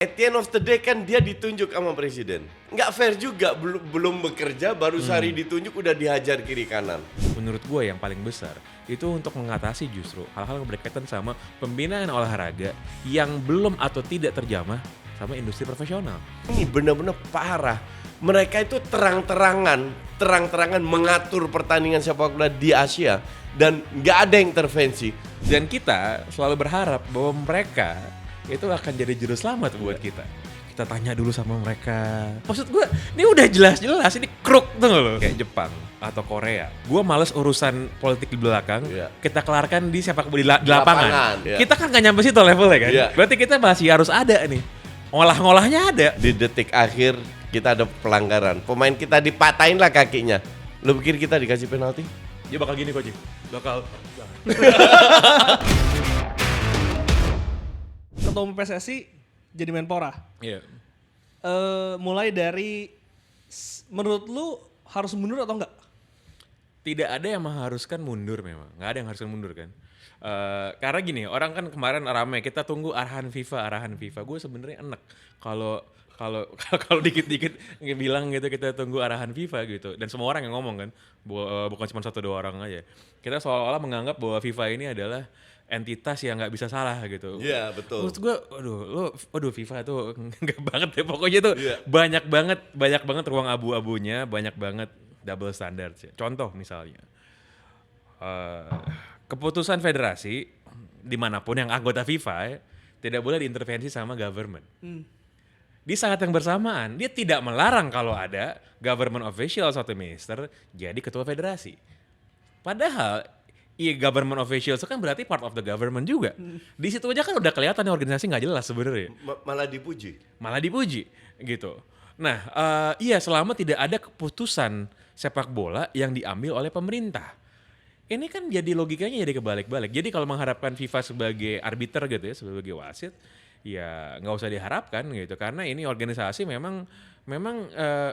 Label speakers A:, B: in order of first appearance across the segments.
A: At the end of the day kan dia ditunjuk sama presiden. Nggak fair juga, belum bekerja baru sehari ditunjuk udah dihajar kiri kanan.
B: Menurut gue yang paling besar itu untuk mengatasi justru hal-hal yang berkaitan sama pembinaan olahraga yang belum atau tidak terjamah sama industri profesional.
A: Ini benar-benar parah. Mereka itu terang-terangan mengatur pertandingan sepak bola di Asia dan nggak ada intervensi.
B: Dan kita selalu berharap bahwa mereka itu akan jadi juru selamat buat kita. Kita tanya dulu sama mereka. Maksud gue, ini udah jelas-jelas, ini kruk tuh loh. Kayak Jepang atau Korea. Gue males urusan politik di belakang, kita kelarkan di sepak bola di lapangan.
A: Iya.
B: Kita kan gak nyampe situ levelnya kan.
A: Iya.
B: Berarti kita masih harus ada nih. Ngolah-ngolahnya ada.
A: Di detik akhir kita ada pelanggaran. Pemain kita dipatahin lah kakinya. Lu pikir kita dikasih penalti?
B: Dia bakal gini coach. Bakal.
C: Ketua umum PSSI jadi Menpora.
B: Iya.
C: Mulai dari menurut lu harus mundur atau enggak?
B: Tidak ada yang mengharuskan mundur memang. Nggak ada yang haruskan mundur kan. Karena gini, orang kan kemarin ramai kita tunggu arahan FIFA. Gue sebenarnya enek kalau dikit-dikit bilang gitu kita tunggu arahan FIFA gitu. Dan semua orang yang ngomong kan, bukan cuma 1-2 orang aja. Kita seolah-olah menganggap bahwa FIFA ini adalah entitas yang nggak bisa salah gitu.
A: Iya, betul.
B: Menurut gue, FIFA tuh nggak banget deh. Pokoknya tuh banyak banget ruang abu-abunya, banyak banget double standard. Contoh misalnya, keputusan federasi dimanapun yang anggota FIFA tidak boleh diintervensi sama government. Di saat yang bersamaan, dia tidak melarang kalau ada government official atau minister jadi ketua federasi. Padahal government officials itu kan berarti part of the government juga. Di situ aja kan udah kelihatan organisasi nggak jelas sebenarnya.
A: Malah dipuji
B: gitu. Nah, selama tidak ada keputusan sepak bola yang diambil oleh pemerintah. Ini kan jadi logikanya jadi kebalik-balik. Jadi kalau mengharapkan FIFA sebagai arbiter gitu ya, sebagai wasit, ya nggak usah diharapkan gitu. Karena ini organisasi memang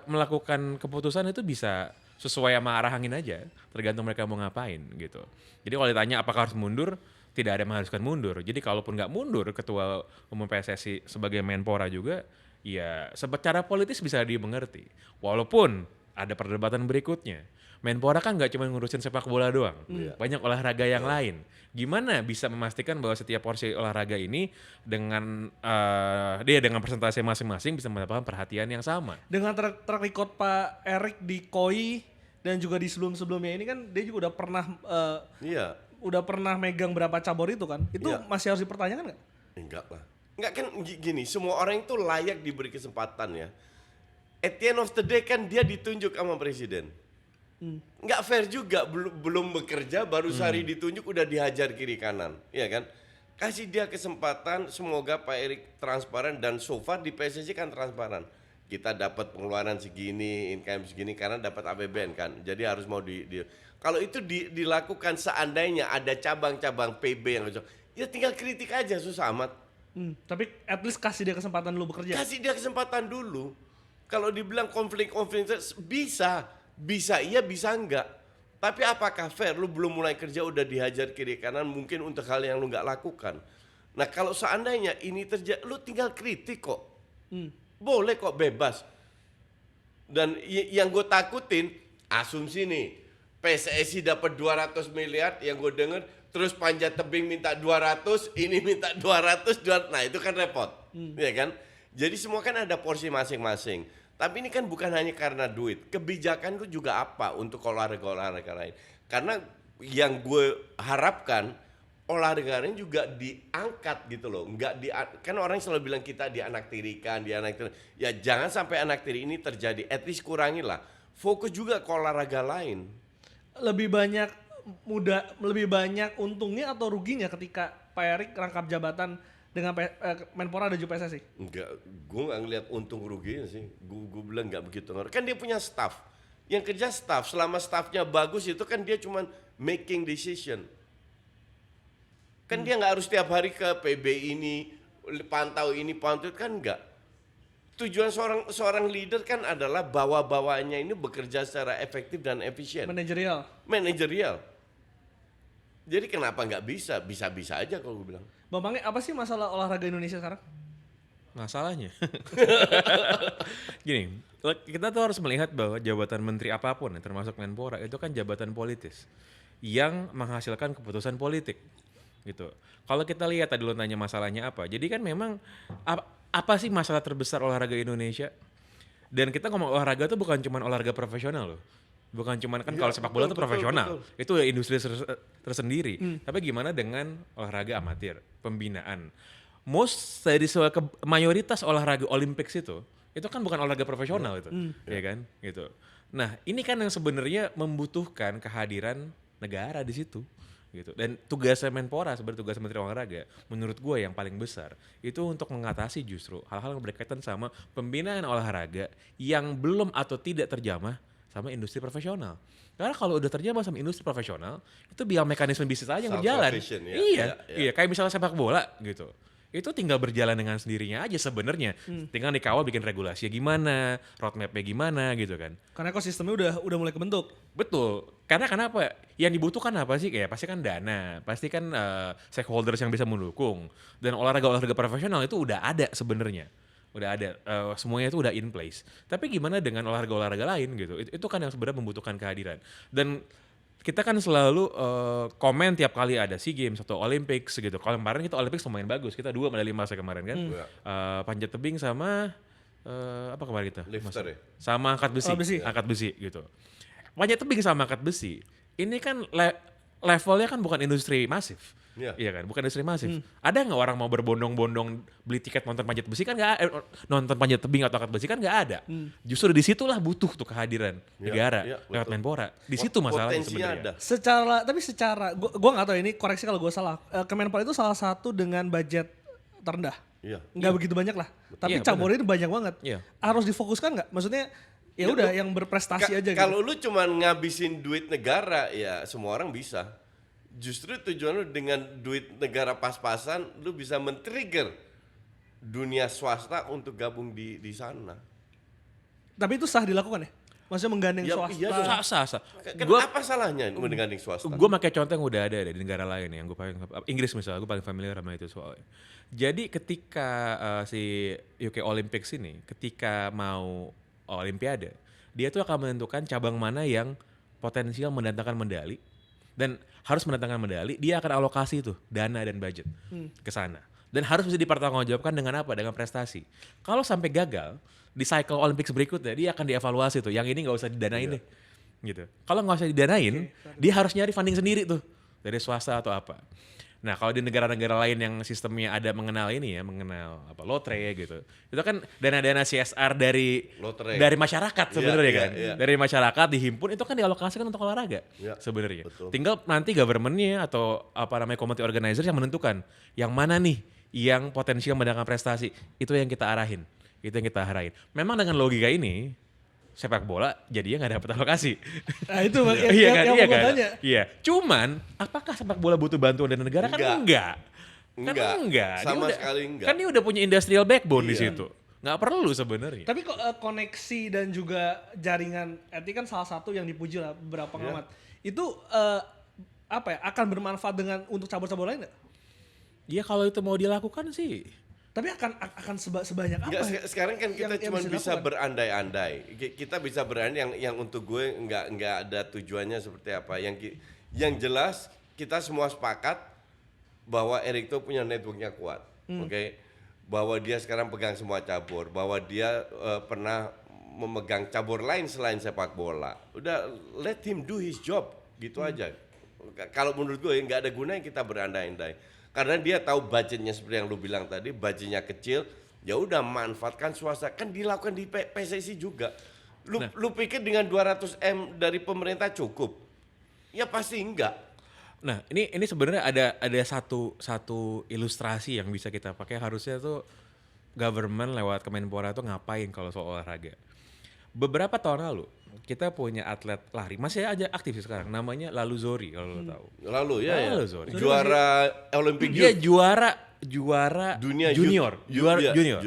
B: melakukan keputusan itu bisa sesuai sama arah angin aja, tergantung mereka mau ngapain gitu. Jadi kalau ditanya apakah harus mundur, tidak ada yang mengharuskan mundur. Jadi kalaupun nggak mundur, ketua umum PSSI sebagai Menpora juga, ya secara politis bisa dimengerti. Walaupun ada perdebatan berikutnya. Menpora kan nggak cuma ngurusin sepak bola doang, banyak olahraga yang lain. Gimana bisa memastikan bahwa setiap porsi olahraga ini dengan dengan presentasi masing-masing bisa mendapatkan perhatian yang sama?
C: Dengan track record Pak Erik di KOI dan juga di sebelum-sebelumnya ini kan dia juga udah pernah megang berapa cabur itu kan? Itu masih harus dipertanyakan nggak?
A: Enggak lah. Enggak kan gini, semua orang itu layak diberi kesempatan ya. At the end of the day kan dia ditunjuk sama presiden. Nggak fair juga, belum bekerja baru sehari ditunjuk udah dihajar kiri kanan, ya kan? Kasih dia kesempatan, semoga Pak Erik transparan dan so far di PSSI kan transparan. Kita dapat pengeluaran segini, income segini karena dapat APBN kan. Jadi harus mau kalau itu dilakukan seandainya ada cabang-cabang PB yang ya tinggal kritik aja, susah amat.
C: Tapi at least kasih dia kesempatan dulu bekerja.
A: Kasih dia kesempatan dulu. Kalau dibilang konflik bisa iya bisa enggak. Tapi apakah fair lu belum mulai kerja udah dihajar kiri kanan mungkin untuk hal yang lu enggak lakukan. Nah kalau seandainya ini terjadi lu tinggal kritik kok. Boleh kok bebas. Dan yang gue takutin asumsi nih PSSI dapat 200 miliar yang gue denger terus Panjat Tebing minta 200 ini minta 200 nah itu kan repot. Ya kan? Jadi semua kan ada porsi masing-masing. Tapi ini kan bukan hanya karena duit, kebijakan itu juga apa untuk olahraga lain. Karena yang gue harapkan olahraga lain juga diangkat gitu loh. Kan orang selalu bilang kita dianak tirikan. Ya jangan sampai anak tiri ini terjadi, at least kurangilah. Fokus juga ke olahraga lain.
C: Lebih banyak untungnya atau ruginya ketika Pak Erik rangkap jabatan dengan Menpora dan juga PSSI?
A: Enggak, gue nggak ngeliat untung ruginya sih. Gue bilang nggak begitu ngaruh. Kan dia punya staff, yang kerja staff. Selama staffnya bagus itu kan dia cuman making decision. Kan dia nggak harus tiap hari ke PB ini, pantau itu kan enggak. Tujuan seorang leader kan adalah bawa-bawanya ini bekerja secara efektif dan efisien. Manajerial. Jadi kenapa nggak bisa? Bisa-bisa aja kalau gue bilang.
C: Bang Pange, apa sih masalah olahraga Indonesia sekarang?
B: Masalahnya, gini, kita tuh harus melihat bahwa jabatan menteri apapun, termasuk Menpora, itu kan jabatan politis yang menghasilkan keputusan politik, gitu. Kalau kita lihat tadi lo nanya masalahnya apa, jadi kan memang apa sih masalah terbesar olahraga Indonesia? Dan kita ngomong olahraga tuh bukan cuma olahraga profesional loh. Bukan cuma kan kalau sepak bola tuh profesional, itu industri tersendiri. Tapi gimana dengan olahraga amatir, pembinaan? Mayoritas olahraga Olympics itu kan bukan olahraga profesional itu, ya kan? Gitu. Nah, ini kan yang sebenarnya membutuhkan kehadiran negara di situ, gitu. Dan tugasnya Menpora sebagai tugas Menteri Olahraga, menurut gue yang paling besar itu untuk mengatasi justru hal-hal yang berkaitan sama pembinaan olahraga yang belum atau tidak terjamah sama industri profesional. Karena kalau udah terjamah sama industri profesional, itu biar mekanisme bisnis aja yang berjalan. Iya, kayak misalnya sepak bola gitu. Itu tinggal berjalan dengan sendirinya aja sebenarnya. Tinggal dikawal bikin regulasinya gimana, roadmap-nya gimana gitu kan.
C: Karena ekosistemnya udah mulai kebentuk.
B: Betul. Karena kenapa? Yang dibutuhkan apa sih? Kayak pasti kan dana, pasti kan stakeholders yang bisa mendukung. Dan olahraga profesional itu udah ada sebenarnya. Udah ada, semuanya itu udah in place. Tapi gimana dengan olahraga lain gitu? Itu kan yang sebenarnya membutuhkan kehadiran. Dan kita kan selalu komen tiap kali ada SEA Games atau Olympics gitu. Kalau kemarin kita Olympics lumayan bagus, kita 2 medali emas kemarin kan. Panjat tebing sama apa kemarin kita?
A: Lifter ya?
B: Sama angkat besi gitu. Panjat tebing sama angkat besi, ini kan levelnya kan bukan industri masif. Iya kan, bukan industri masif. Ada nggak orang mau berbondong-bondong beli tiket nonton panjat besi kan nggak, nonton panjat tebing atau angkat besi kan nggak ada. Justru di situlah butuh tuh kehadiran negara lewat Menpora. Di situ masalahnya sebenarnya.
C: Secara gue nggak tahu ini, koreksi kalau gue salah. Kemenpora itu salah satu dengan budget terendah. Nggak begitu banyak lah. Tapi cabornya itu banyak banget. Harus difokuskan nggak? Maksudnya ya udah yang berprestasi aja gitu.
A: Kalau lu cuma ngabisin duit negara ya semua orang bisa. Justru tujuan lu dengan duit negara pas-pasan lu bisa men-trigger dunia swasta untuk gabung di sana.
C: Tapi itu sah dilakukan ya? Maksudnya menggandeng swasta?
B: Iya, sah.
A: Apa salahnya menggandeng swasta?
B: Gue pakai contoh yang udah ada di negara lain yang gue paling, Inggris misalnya, gue paling familiar sama itu soalnya. Jadi ketika si UK Olympics ini, ketika mau Olimpiade, dia tuh akan menentukan cabang mana yang potensial mendatangkan medali, dan harus mendatangkan medali, dia akan alokasi tuh dana dan budget ke sana. Dan harus bisa dipertanggungjawabkan dengan apa? Dengan prestasi. Kalau sampai gagal di cycle Olympics berikutnya, dia akan dievaluasi tuh. Yang ini nggak usah didanain deh, gitu. Kalau nggak usah didanain, dia harus nyari funding sendiri tuh dari swasta atau apa. Nah, kalau di negara-negara lain yang sistemnya ada mengenal lotre gitu. Itu kan dana-dana CSR dari masyarakat sebenarnya kan. Dari masyarakat dihimpun, itu kan dialokasikan untuk olahraga sebenarnya. Tinggal nanti government-nya atau community organizer yang menentukan yang mana nih yang potensial mendatangkan prestasi. Itu yang kita arahin. Memang dengan logika ini sepak bola jadinya nggak dapat alokasi.
C: Nah itu
B: yang mau tanya. Iya. Cuman apakah sepak bola butuh bantuan dari negara? Kan enggak.
A: Sama sekali enggak.
B: Kan dia udah punya industrial backbone di situ. Nggak perlu sebenarnya.
C: Tapi kok koneksi dan juga jaringan, arti kan salah satu yang dipuji lah beberapa pengamat. Itu akan bermanfaat untuk cabur-cabur lain nggak?
B: Ya kalau itu mau dilakukan sih.
C: Tapi akan sebanyak apa?
A: Sekarang kan kita cuma bisa berandai-andai. Kita bisa berandai yang untuk gue nggak ada tujuannya seperti apa. Yang jelas kita semua sepakat bahwa Erick Thohir punya networknya kuat, oke? Bahwa dia sekarang pegang semua cabur, bahwa dia pernah memegang cabur lain selain sepak bola. Udah let him do his job, gitu aja. Kalau menurut gue nggak ada gunanya kita berandai-andai. Karena dia tahu budgetnya seperti yang lu bilang tadi, budgetnya kecil, ya udah manfaatkan swasta. Kan dilakukan di PSSI juga. Lu pikir dengan 200 M dari pemerintah cukup? Ya pasti enggak.
B: Nah, ini sebenarnya ada satu ilustrasi yang bisa kita pakai. Harusnya tuh government lewat Kemenpora tuh ngapain kalau soal olahraga. Beberapa tahun lalu kita punya atlet lari, masih aja aktif sekarang, namanya Lalu Zori kalau lo tahu.
A: Lalu
B: Zori.
A: Juara Olimpik.
B: Dia juara dunia junior. Juara junior.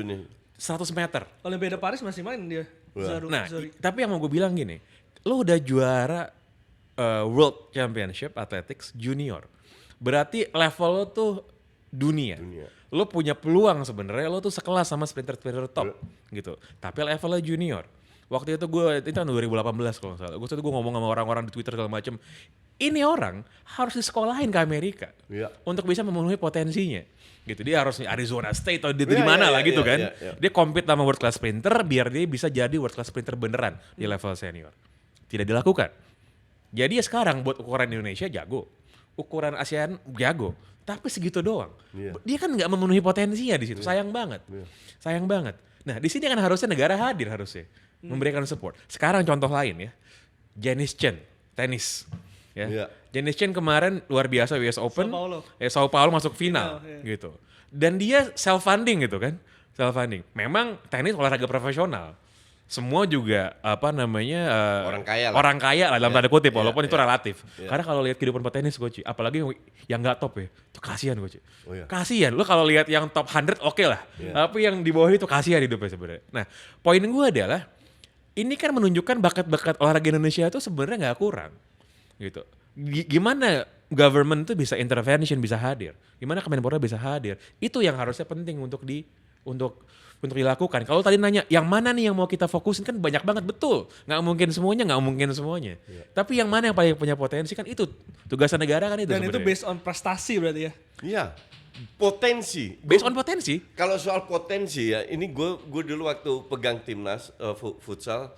B: 100 meter.
C: Olimpiade Paris masih main dia.
B: Zori. Tapi yang mau gue bilang gini, lo udah juara World Championship Athletics Junior. Berarti level lo tuh dunia. lo punya peluang sebenarnya lo tuh sekelas sama sprinter top gitu. Tapi levelnya junior. Waktu itu itu tahun 2018 kalau nggak salah. Gue ngomong sama orang-orang di Twitter segala macem. Ini orang harus disekolahin ke Amerika untuk bisa memenuhi potensinya. Gitu, dia harus Arizona State atau di mana lah gitu kan. Dia compete sama world class sprinter biar dia bisa jadi world class sprinter beneran di level senior. Tidak dilakukan. Jadi ya sekarang buat ukuran Indonesia jago, ukuran ASEAN jago, tapi segitu doang. Dia kan nggak memenuhi potensinya di situ. Sayang banget. Sayang banget. Nah, di sini kan harusnya negara hadir harusnya memberikan support. Sekarang contoh lain ya. Janice Chen, tenis. Ya. Janice Chen kemarin luar biasa US Open, Sao Paulo masuk final gitu. Dan dia self funding gitu kan, self funding. Memang tenis olahraga profesional, semua juga
A: orang kaya
B: lah dalam tanda kutip, walaupun itu relatif. Karena kalau lihat kehidupan petenis coach, apalagi yang nggak top ya, itu kasihan coach. Kasihan, lo kalau lihat yang top 100 oke lah, tapi yang di bawah itu kasihan hidupnya sebenarnya. Nah, poin gue adalah ini kan menunjukkan bakat-bakat olahraga Indonesia itu sebenarnya nggak kurang, gitu. Gimana government tuh bisa intervention, bisa hadir? Gimana Kemenpora bisa hadir? Itu yang harusnya penting untuk dilakukan. Kalau tadi nanya, yang mana nih yang mau kita fokusin kan banyak banget, betul. Nggak mungkin semuanya. Tapi yang mana yang paling punya potensi kan itu tugasan negara kan itu.
C: Dan sebenarnya. Itu based on prestasi berarti ya?
A: Iya, potensi.
B: Based on potensi.
A: Kalau soal potensi ya, ini gue dulu waktu pegang timnas futsal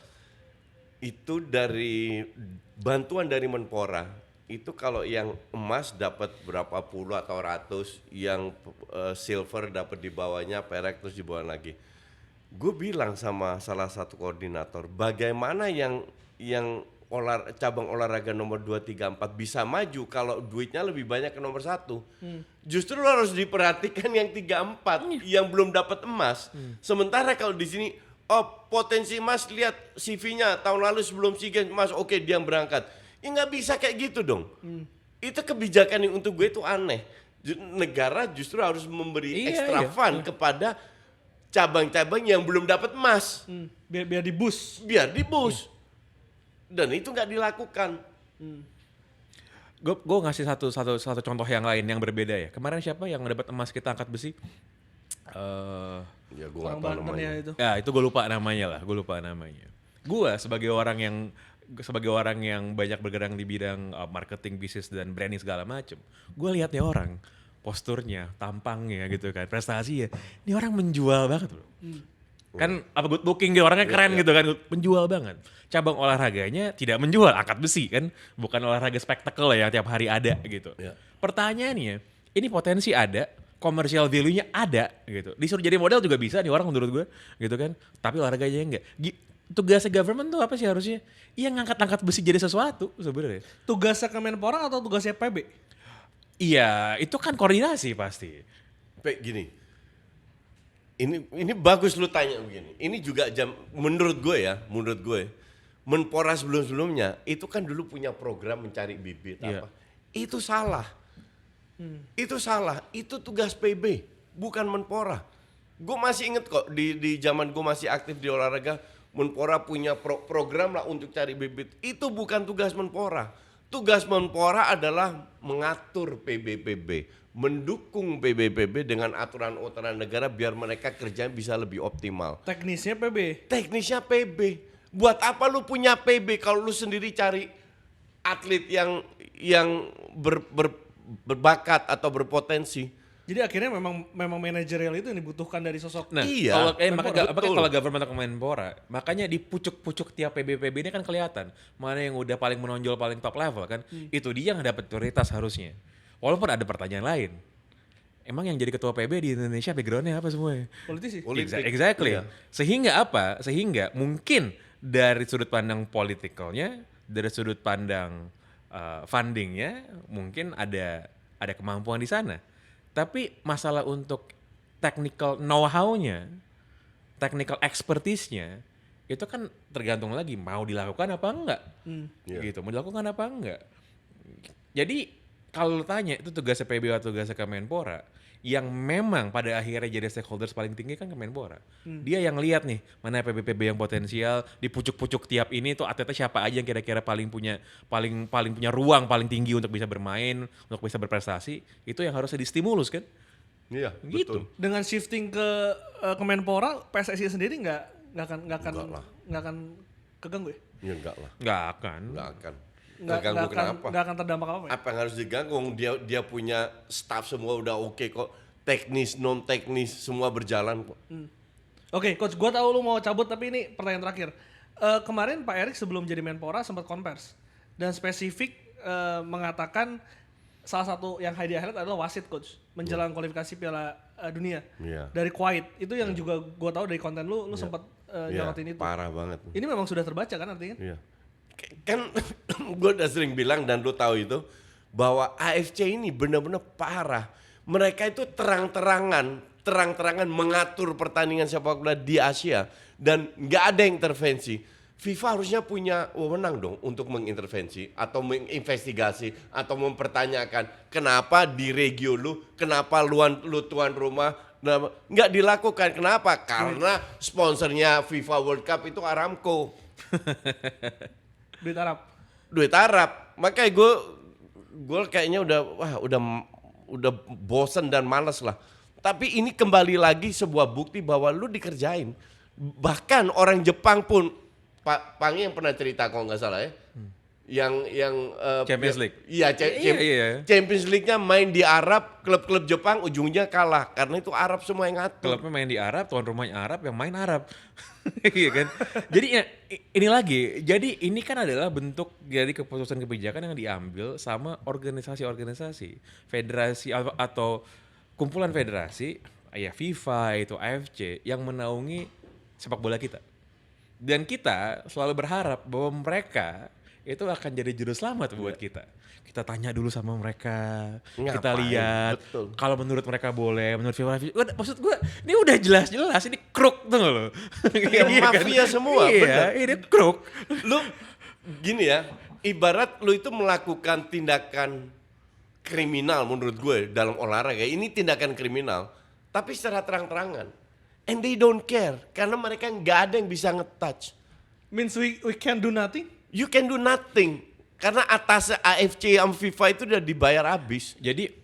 A: itu dari bantuan dari Menpora. Itu kalau yang emas dapat berapa puluh atau ratus, yang silver dapat di bawahnya, perak terus di bawah lagi. Gue bilang sama salah satu koordinator, bagaimana yang cabang olahraga nomor 2, 3, 4 bisa maju kalau duitnya lebih banyak ke nomor 1. Justru harus diperhatikan yang 3, 4 yang belum dapat emas. Sementara kalau di sini potensi emas, lihat CV-nya tahun lalu sebelum SEA Games emas, oke dia berangkat. Ya nggak bisa kayak gitu dong. Itu kebijakan yang untuk gue itu aneh. Negara justru harus memberi extra fund kepada cabang-cabang yang belum dapat emas.
C: Biar di-boost.
A: Dan itu nggak dilakukan.
B: Gue ngasih satu contoh yang lain yang berbeda ya. Kemarin siapa yang dapat emas kita angkat besi?
A: Ya gue nggak tahu namanya.
B: Itu gue lupa namanya. Gue sebagai orang yang banyak bergerak di bidang marketing, bisnis dan branding segala macem, gue lihat nih orang, posturnya, tampangnya gitu kan, prestasi ya, ini orang menjual banget bro. Kan good looking gitu, orangnya keren gitu kan, menjual banget. Cabang olahraganya tidak menjual, angkat besi kan, bukan olahraga spektakel yang tiap hari ada gitu. Pertanyaannya, ini potensi ada, commercial value-nya ada gitu. Disuruh jadi model juga bisa nih orang menurut gue gitu kan, tapi olahraganya enggak. Tugasnya government tuh apa sih harusnya? Iya ngangkat-angkat besi jadi sesuatu sebenarnya.
C: Tugasnya Kemenpora atau tugasnya PB?
B: Iya, itu kan koordinasi pasti.
A: Gini, ini bagus lu tanya begini. Ini juga menurut gue, Menpora sebelum-sebelumnya itu kan dulu punya program mencari bibit apa. Itu salah. Itu salah. Itu tugas PB, bukan Menpora. Gue masih inget kok di zaman gue masih aktif di olahraga. Menpora punya program lah untuk cari bibit. Itu bukan tugas Menpora. Tugas Menpora adalah mengatur PB-PB, mendukung PB-PB dengan aturan-aturan negara biar mereka kerja bisa lebih optimal.
C: Teknisnya PB. Buat apa lu punya PB kalau lu sendiri cari atlet yang berbakat atau berpotensi? Jadi akhirnya memang manajerial itu yang dibutuhkan dari sosok.
B: Nah, iya. Kalau government atau Kemenpora, makanya di pucuk-pucuk tiap PB-PB ini kan kelihatan mana yang udah paling menonjol, paling top level kan. Itu dia yang dapat prioritas harusnya. Walaupun ada pertanyaan lain. Emang yang jadi ketua PB di Indonesia background-nya apa semuanya?
C: Politisi.
B: Exactly. Iya. Sehingga apa? Sehingga mungkin dari sudut pandang politikalnya, dari sudut pandang fundingnya, mungkin ada kemampuan di sana. Tapi masalah untuk technical know-how-nya, technical expertise-nya, itu kan tergantung lagi mau dilakukan apa enggak. Gitu, mau dilakukan apa enggak. Jadi kalau lu tanya itu tugasnya PB atau tugasnya Kemenpora, yang memang pada akhirnya jadi stakeholders paling tinggi kan Kemenpora. Dia yang lihat nih mana PB-PB yang potensial, di pucuk-pucuk tiap ini tuh atletnya siapa aja yang kira-kira paling punya ruang paling tinggi untuk bisa bermain, untuk bisa berprestasi, itu yang harusnya distimulus kan.
A: Iya,
B: gitu.
A: betul.
C: Dengan shifting ke Kemenpora, PSSI sendiri nggak akan keganggu ya?
A: Ya enggak lah.
B: Nggak akan.
A: Terganggu kenapa?
C: Nggak akan terdampak apa ya?
A: Apa yang harus diganggu? Dia punya staff semua udah oke kok. Teknis, non teknis semua berjalan kok.
C: Oke, Coach, gue tahu lu mau cabut tapi ini pertanyaan terakhir. Kemarin Pak Erik sebelum jadi Menpora sempat konvers dan spesifik mengatakan salah satu yang highlight adalah wasit, Coach, menjelang kualifikasi Piala Dunia dari Kuwait. Itu yang juga gue tahu dari konten lu sempat nyorotin itu.
A: Parah banget.
C: Ini memang sudah terbaca kan artinya?
A: Iya. Kan gue udah sering bilang dan lu tahu itu bahwa AFC ini benar-benar parah. Mereka itu terang-terangan mengatur pertandingan sepak bola di Asia dan nggak ada intervensi. FIFA harusnya punya wewenang dong untuk mengintervensi atau menginvestigasi atau mempertanyakan kenapa di regio lu, kenapa lu tuan rumah, nggak dilakukan. Kenapa? Karena sponsornya FIFA World Cup itu Aramco. Duit Arab. Makanya gue kayaknya udah bosen dan males lah. Tapi ini kembali lagi sebuah bukti bahwa lu dikerjain. Bahkan orang Jepang pun, Pak Pangi yang pernah cerita kalau nggak salah ya, yang
B: Champions League.
A: Iya, Champions League-nya main di Arab, klub-klub Jepang ujungnya kalah karena itu Arab semua yang ngatur.
B: Klubnya main di Arab, tuan rumahnya Arab, yang main Arab. Iya kan? Jadi ya, ini lagi, jadi ini kan adalah bentuk dari keputusan kebijakan yang diambil sama organisasi-organisasi, federasi atau kumpulan federasi, ya FIFA, itu AFC yang menaungi sepak bola kita. Dan kita selalu berharap bahwa mereka itu akan jadi juru selamat buat kita. Kita tanya dulu sama mereka, kita lihat kalau menurut mereka boleh, menurut FIFA. Maksud gue, ini udah jelas-jelas ini crook tuh loh.
A: Mafia semua,
B: iya, ini crook.
A: Lu gini ya, ibarat lu itu melakukan tindakan kriminal menurut gue dalam olahraga. Ini tindakan kriminal, tapi secara terang-terangan. And they don't care, karena mereka nggak ada yang bisa nge-touch.
C: Means we can do nothing?
A: You can do nothing. Karena atas AFC sama FIFA itu udah dibayar habis.
B: Jadi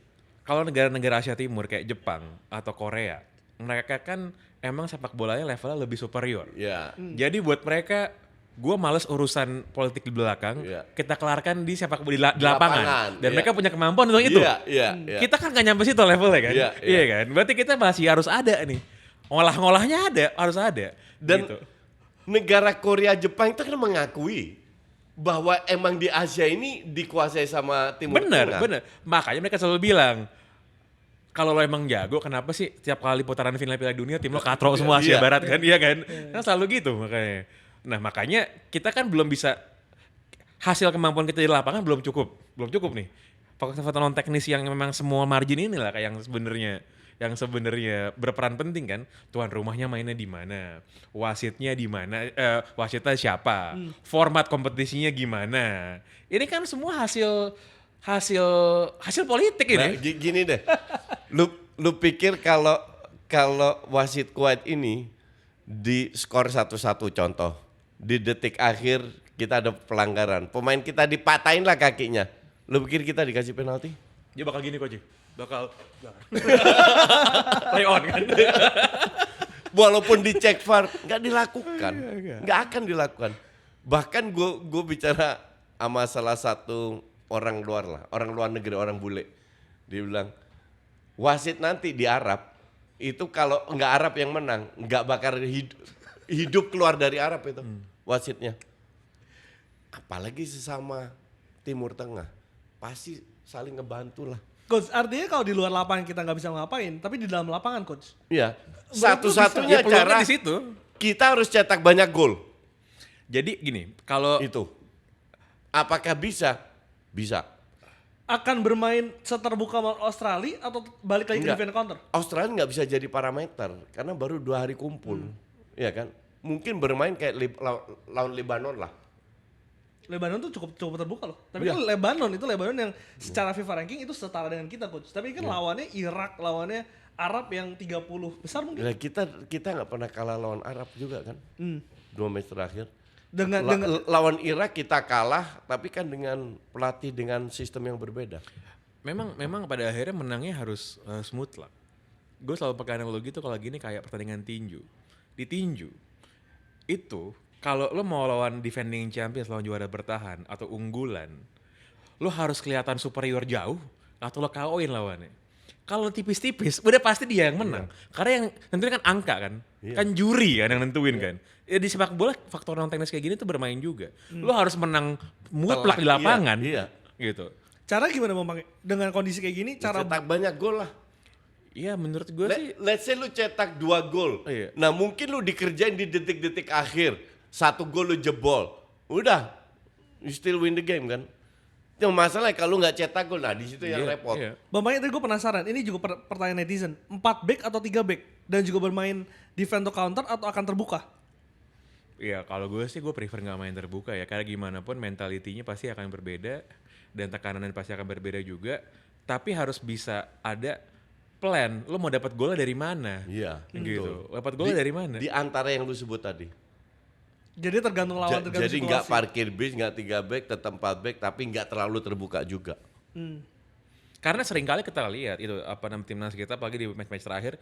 B: kalau negara-negara Asia Timur kayak Jepang atau Korea, mereka kan emang sepak bolanya levelnya lebih superior.
A: Yeah.
B: Jadi buat mereka, gue males urusan politik di belakang, kita kelarkan di sepak bola di lapangan. Dan mereka punya kemampuan untuk itu. Kita kan gak nyampe situ levelnya kan? Iya kan? Berarti kita masih harus ada nih. Ngolah-ngolahnya harus ada.
A: Dan
B: gitu.
A: Negara Korea Jepang itu kan mengakui bahwa emang di Asia ini dikuasai sama Timur Tengah.
B: Bener. Makanya mereka selalu bilang, kalau lo emang jago, kenapa sih tiap kali putaran final Piala Dunia tim lo katro semua Asia Barat kan? Iya kan? Kan selalu gitu makanya. Nah makanya kita kan belum bisa, hasil kemampuan kita di lapangan belum cukup nih. Faktor-faktor non teknis yang memang semua margin ini lah kayak yang sebenarnya berperan penting kan. Tuan rumahnya mainnya di mana, wasitnya di mana, wasitnya siapa, format kompetisinya gimana. Ini kan semua hasil politik ini.
A: Nah, gini deh, lu pikir kalau wasit Kuwait ini di skor 1-1 contoh, di detik akhir kita ada pelanggaran, pemain kita dipatahin lah kakinya, lu pikir kita dikasih penalti?
B: Dia bakal gini Coach, bakal play on kan.
A: Walaupun dicek VAR nggak dilakukan, nggak akan dilakukan. Bahkan gue bicara sama salah satu orang luar negeri, orang bule, dia bilang wasit nanti di Arab itu kalau nggak Arab yang menang nggak bakal hidup keluar dari Arab itu wasitnya. Apalagi sesama Timur Tengah pasti saling ngebantu lah.
C: Coach, artinya kalau di luar lapangan kita nggak bisa ngapain, tapi di dalam lapangan, Coach.
A: Iya. Satu-satunya cara
B: di situ
A: kita harus cetak banyak gol.
B: Jadi gini, kalau
A: itu apakah bisa? Bisa.
C: Akan bermain seterbuka melawan Australia atau balik lagi ke defense counter?
A: Australia nggak bisa jadi parameter karena baru 2 hari kumpul, ya kan? Mungkin bermain kayak lawan Lebanon lah.
C: Lebanon tuh cukup terbuka loh. Tapi kan Lebanon yang secara FIFA ranking itu setara dengan kita, Coach. Tapi kan lawannya Irak, lawannya Arab yang 30 besar mungkin.
A: Nah, kita nggak pernah kalah lawan Arab juga kan? 2 match terakhir.
C: Dengan
A: lawan Irak kita kalah, tapi kan dengan pelatih dengan sistem yang berbeda.
B: Memang pada akhirnya menangnya harus smooth lah. gue selalu pakai analogi tuh kalau gini kayak pertandingan tinju. Di tinju itu kalau lo mau lawan defending champions, lawan juara bertahan atau unggulan, lo harus kelihatan superior jauh atau lo KO-in lawannya. Kalau tipis-tipis, udah pasti dia yang menang. Karena yang nentuin kan angka kan, kan juri kan yang nentuin kan. Ya di sepak bola faktor non teknis kayak gini tuh bermain juga. Lo harus menang mutlak di lapangan, gitu.
C: Cara gimana Bang Pange? Dengan kondisi kayak gini, cara
A: cetak banyak gol lah.
B: Iya menurut gue sih.
A: Let's say lu cetak 2 gol. Nah mungkin lu dikerjain di detik-detik akhir. 1 gol lu jebol. Udah, you still win the game kan. Yang masalah kalau nggak cetak gol, nah di situ yang repot.
C: Bang Pange tadi gue penasaran, ini juga pertanyaan netizen. 4 back atau 3 back? Dan juga bermain defend to counter atau akan terbuka?
B: Iya kalau gue sih gue prefer nggak main terbuka ya. Karena gimana pun mentalitinya pasti akan berbeda. Dan tekanannya pasti akan berbeda juga. Tapi harus bisa ada plan, lo mau dapat golnya dari mana?
A: Iya,
B: gitu. Dapat golnya dari mana?
A: Di antara yang lu sebut tadi.
C: Jadi tergantung lawan, tergantung
A: jadi nggak parkir bis, nggak 3 back, tetap 4 back, tapi nggak terlalu terbuka juga.
B: Karena seringkali kita lihat itu timnas kita, apalagi di match-match terakhir,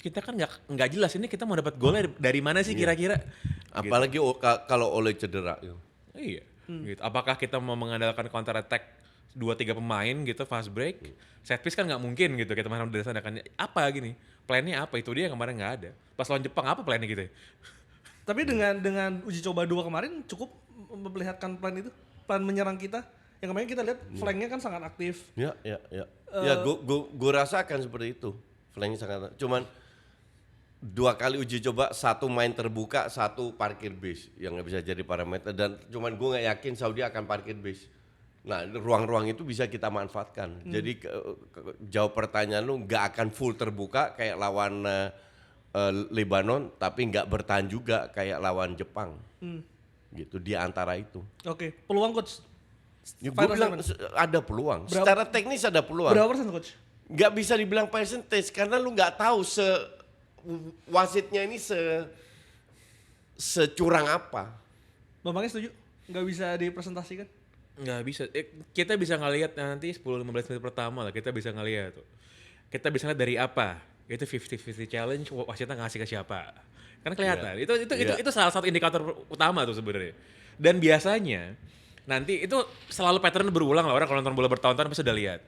B: kita kan nggak jelas ini kita mau dapat golnya dari mana sih kira-kira?
A: Apalagi kalau oleh cedera.
B: Iya. Gitu. Apakah kita mau mengandalkan counter attack 2-3 pemain gitu fast break? Set piece kan nggak mungkin gitu kita main dari sana kan. Apa gini? Plannya apa? Itu dia yang kemarin nggak ada. Pas lawan Jepang apa plannya gitu?
C: Tapi dengan uji coba 2 kemarin cukup memperlihatkan plan itu, plan menyerang kita. Yang kemarin kita lihat flanknya kan sangat aktif.
A: Ya, gue rasakan seperti itu. Flanknya sangat. Cuman 2 kali uji coba, 1 main terbuka, 1 parkir base yang nggak bisa jadi parameter. Dan cuman gue nggak yakin Saudi akan parkir base. Nah ruang-ruang itu bisa kita manfaatkan. Jadi jawab pertanyaan lu nggak akan full terbuka kayak lawan Lebanon, tapi nggak bertahan juga kayak lawan Jepang. Gitu di antara itu.
C: Oke, peluang coach?
A: Ya, gue bilang ada peluang. Secara teknis ada peluang.
C: Berapa persen coach?
A: Nggak bisa dibilang percentage karena lu nggak tahu wasitnya ini securang apa.
C: Bang Pange setuju? Nggak bisa dipresentasikan?
B: Nggak bisa. Kita bisa ngelihat nanti 10-15 menit pertama lah. Kita bisa ngelihat tuh. Kita bisa lihat dari apa? Itu 50-50 challenge. Wasitnya ngasih ke siapa? Kan kelihatan. Itu salah satu indikator utama tuh sebenarnya. Dan biasanya nanti itu selalu pattern berulang lah. Orang kalau nonton bola bertahun-tahun pasti udah lihat.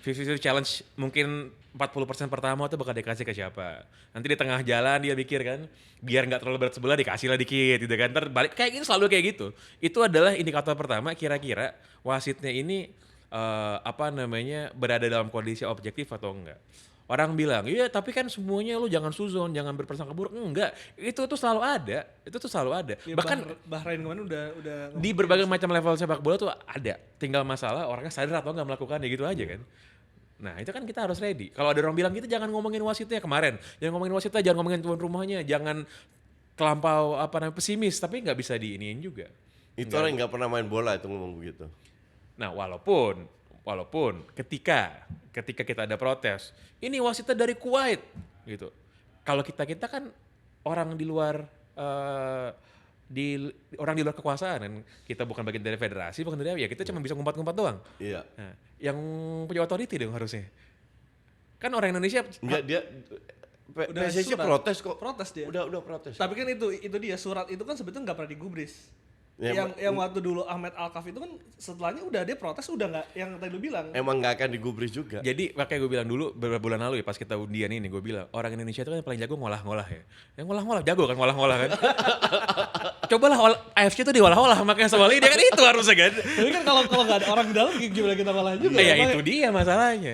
B: 50-50 challenge mungkin 40% pertama tuh bakal dikasih ke siapa. Nanti di tengah jalan dia mikir kan, biar nggak terlalu berat sebelah dikasih lah dikit gitu kan. Ntar balik kayak gitu, selalu kayak gitu. Itu adalah indikator pertama kira-kira wasitnya ini berada dalam kondisi objektif atau enggak. Orang bilang, iya tapi kan semuanya lu jangan suzon, jangan berprasangka buruk. Enggak, itu tuh selalu ada. Ya, bahkan
C: Bahrain kemarin udah
B: di berbagai macam level sepak bola tuh ada. Tinggal masalah orangnya sadar atau enggak melakukannya gitu aja kan. Nah itu kan kita harus ready. Kalau ada orang bilang gitu jangan ngomongin wasitnya kemarin. Jangan ngomongin wasitnya, jangan ngomongin tuan rumahnya. Jangan terlampau pesimis. Tapi nggak bisa diiniin juga.
A: Itu orang nggak pernah main bola itu ngomong begitu.
B: Nah walaupun ketika kita ada protes, ini wasitnya dari Kuwait gitu. Kalau kita kan orang di luar orang di luar kekuasaan kan, kita bukan bagian dari federasi, bukan dari apa ya, kita cuma bisa ngumpat-ngumpat doang.
A: Iya.
B: Nah, yang punya authority dong harusnya. Kan orang Indonesia
A: enggak dia PSSI protes kok.
C: Protes dia.
A: Udah protes.
C: Tapi kan itu dia surat itu kan sebetulnya nggak pernah digubris. Ya, yang waktu dulu Ahmed Alkaf itu kan setelahnya udah dia protes udah nggak yang tadi lu bilang.
A: Emang nggak akan digubris juga.
B: Jadi makanya gue bilang dulu beberapa bulan lalu ya pas kita undian ini gue bilang orang Indonesia itu kan paling jago ngolah-ngolah ya. Yang ngolah-ngolah jago kan ngolah-ngolah kan. Cobalah AFC itu diolah-olah makanya Somalia dia kan itu harusnya kan.
C: Tapi kan kalau nggak ada orang di dalam gimana kita ngolah juga.
B: Ya itu dia masalahnya.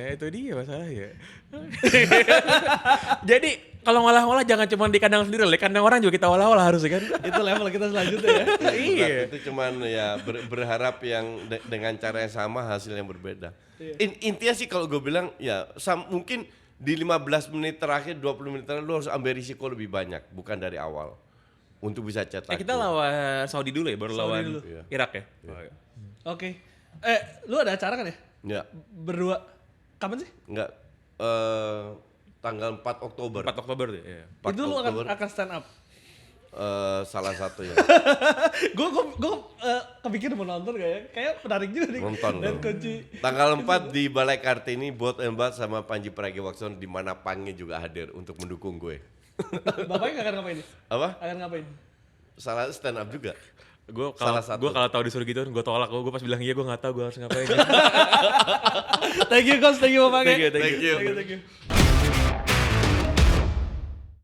B: Jadi kalau ngolah-ngolah jangan cuma di kandang sendiri, di kandang orang juga kita olah-olah harusnya kan.
C: Itu level kita selanjutnya ya.
A: Iya. Itu cuman ya berharap yang dengan cara yang sama hasil yang berbeda. Intinya sih kalau gue bilang ya mungkin di 15 menit terakhir, 20 menit terakhir lu harus ambil risiko lebih banyak, bukan dari awal. Untuk bisa cetak.
B: Kita lawan Saudi dulu ya, baru lawan Irak ya.
C: Oke. Lu ada acara kan ya?
A: Ya.
C: Berdua. Kapan sih?
A: Enggak. Tanggal 4 Oktober.
B: 4 Oktober tuh ya.
C: Itu lu akan stand up?
A: salah satunya.
C: Gue kepikiran mau nonton kayak menarik juga nih.
A: Nonton
C: dan
A: dong.
C: kunci.
A: Tanggal 4 di Balai Kartini, Bot Embat sama Panji Pragiwaksono, di mana Pangnya juga hadir untuk mendukung gue.
C: Bapaknya akan ngapain?
A: Apa?
C: Akan ngapain?
A: Salah stand up juga.
B: Gue kalau tahu disuruh gitu gue tolak. Gue pas bilang iya gue nggak tahu gue harus ngapain.
C: Thank you Coach, thank you Bapaknya.
B: Thank you.
C: Thank you.